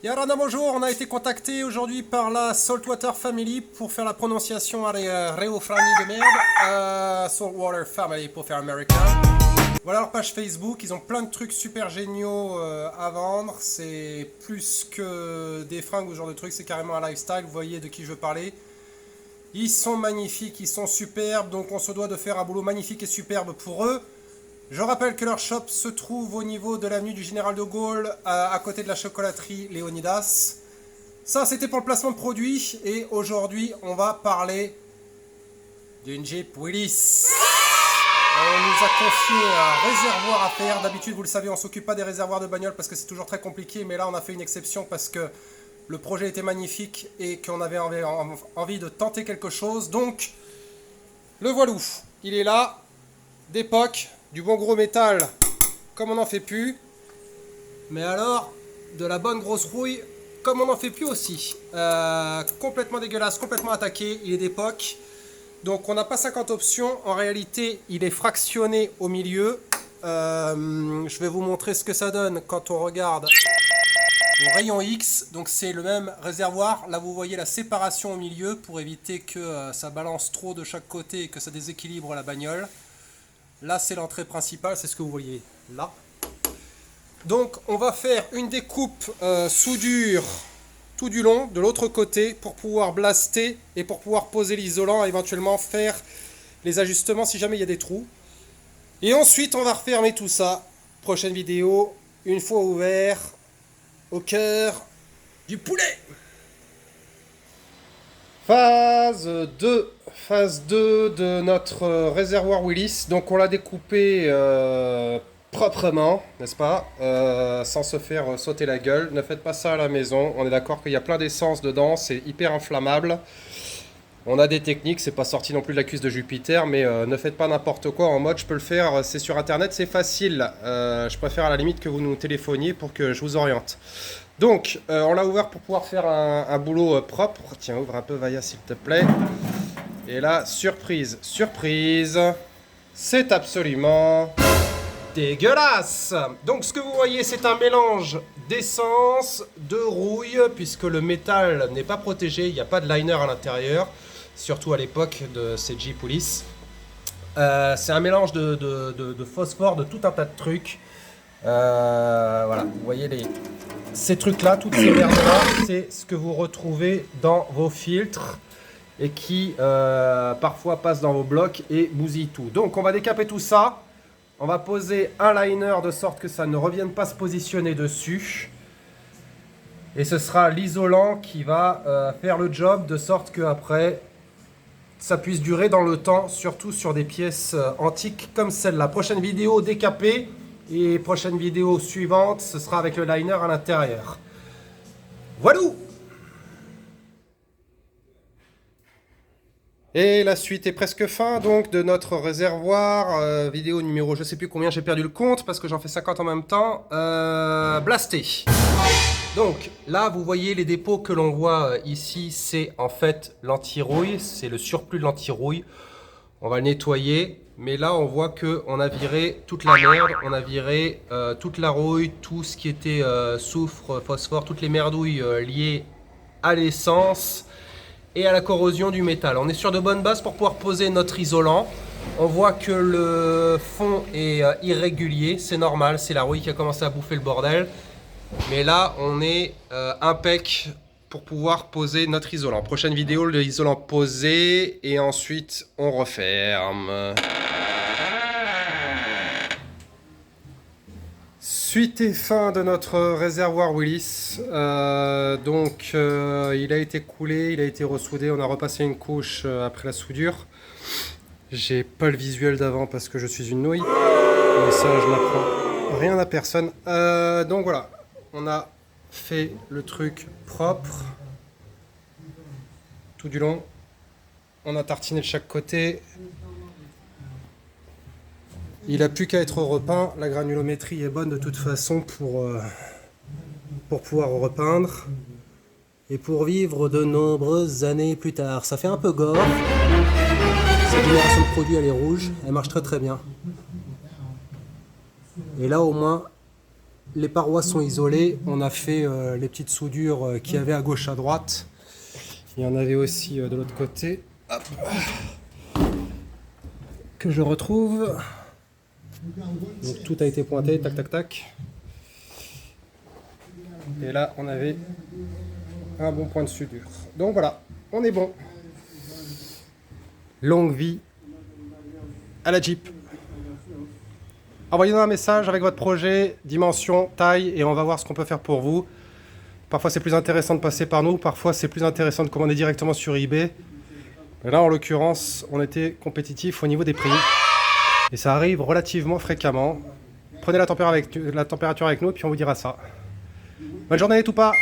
Yarana, bonjour, on a été contacté aujourd'hui par la Saltwater Family pour faire la prononciation à Reofrani de merde. Saltwater Family pour faire américain. Voilà leur page Facebook, ils ont plein de trucs super géniaux à vendre. C'est plus que des fringues ou ce genre de trucs, c'est carrément un lifestyle, vous voyez de qui je veux parler. Ils sont magnifiques, ils sont superbes, donc on se doit de faire un boulot magnifique et superbe pour eux. Je rappelle que leur shop se trouve au niveau de l'avenue du Général de Gaulle, à côté de la chocolaterie Léonidas. Ça, c'était pour le placement de produits, et aujourd'hui, on va parler d'une Jeep Willys. On nous a confié un réservoir à faire. D'habitude, vous le savez, on ne s'occupe pas des réservoirs de bagnole parce que c'est toujours très compliqué, mais là, on a fait une exception parce que le projet était magnifique et qu'on avait envie de tenter quelque chose. Donc, le voilou, il est là, d'époque. Du bon gros métal, comme on n'en fait plus. Mais alors, de la bonne grosse rouille, comme on n'en fait plus aussi. Complètement dégueulasse, complètement attaqué, il est d'époque. Donc on n'a pas 50 options. En réalité, il est fractionné au milieu. Je vais vous montrer ce que ça donne quand on regarde au rayon X. Donc c'est le même réservoir. Là, vous voyez la séparation au milieu pour éviter que ça balance trop de chaque côté et que ça déséquilibre la bagnole. Là, c'est l'entrée principale, c'est ce que vous voyez là. Donc, on va faire une découpe soudure tout du long, de l'autre côté, pour pouvoir blaster et pour pouvoir poser l'isolant, éventuellement faire les ajustements si jamais il y a des trous. Et ensuite, on va refermer tout ça. Prochaine vidéo, une fois ouvert, au cœur du poulet. Phase 2. Phase 2 de notre réservoir Willys. Donc on l'a découpé proprement, n'est-ce pas, sans se faire sauter la gueule. Ne faites pas ça à la maison. On est d'accord qu'il y a plein d'essence dedans. C'est hyper inflammable. On a des techniques. C'est pas sorti non plus de la cuisse de Jupiter. Mais ne faites pas n'importe quoi en mode je peux le faire. C'est sur internet, c'est facile. Je préfère à la limite que vous nous téléphoniez pour que je vous oriente. Donc, on l'a ouvert pour pouvoir faire un boulot propre. Tiens, ouvre un peu, Vaya, s'il te plaît. Et là, surprise, surprise, c'est absolument dégueulasse. Donc, ce que vous voyez, c'est un mélange d'essence, de rouille, puisque le métal n'est pas protégé, il n'y a pas de liner à l'intérieur, surtout à l'époque de ces Jeep Willys. C'est un mélange de phosphore, de tout un tas de trucs. Voilà, vous voyez ces trucs-là, toutes ces merdes-là, c'est ce que vous retrouvez dans vos filtres et qui parfois passent dans vos blocs et bousillent tout. Donc on va décaper tout ça, on va poser un liner de sorte que ça ne revienne pas se positionner dessus. Et ce sera l'isolant qui va faire le job de sorte que après ça puisse durer dans le temps, surtout sur des pièces antiques comme celle-là. Prochaine vidéo décapée. Et prochaine vidéo suivante, ce sera avec le liner à l'intérieur. Voilà. Et la suite est presque fin donc de notre réservoir. Vidéo numéro, je sais plus combien, j'ai perdu le compte parce que j'en fais 50 en même temps. Blasté. Donc là, vous voyez les dépôts que l'on voit ici, c'est en fait l'anti-rouille, c'est le surplus de l'anti-rouille. On va le nettoyer, mais là on voit qu'on a viré toute la merde, on a viré toute la rouille, tout ce qui était soufre, phosphore, toutes les merdouilles liées à l'essence et à la corrosion du métal. On est sur de bonnes bases pour pouvoir poser notre isolant. On voit que le fond est irrégulier, c'est normal, c'est la rouille qui a commencé à bouffer le bordel. Mais là on est impec pour pouvoir poser notre isolant. Prochaine vidéo, l'isolant posé et ensuite on referme. Suite et fin de notre réservoir Willys. Il a été coulé, il a été ressoudé, on a repassé une couche après la soudure. J'ai pas le visuel d'avant parce que je suis une nouille, mais ça je n'apprends rien à personne. Donc voilà, on a fait le truc propre tout du long. On a tartiné de chaque côté. Il a plus qu'à être repeint. La granulométrie est bonne de toute façon pour pouvoir repeindre et pour vivre de nombreuses années plus tard. Ça fait un peu gore. Cette génération de produits elle est rouge, elle marche très très bien. Et là au moins Les parois sont isolées. On a fait les petites soudures qu'il y avait à gauche, à droite. Il y en avait aussi de l'autre côté. Hop. Que je retrouve. Donc tout a été pointé, tac tac tac. Et là, on avait un bon point de soudure. Donc voilà, on est bon. Longue vie à la Jeep. Envoyez-nous un message avec votre projet, dimension, taille, et on va voir ce qu'on peut faire pour vous. Parfois c'est plus intéressant de passer par nous, parfois c'est plus intéressant de commander directement sur eBay. Mais là en l'occurrence, on était compétitif au niveau des prix. Et ça arrive relativement fréquemment. Prenez la température avec nous et puis on vous dira ça. Bonne journée tout pas.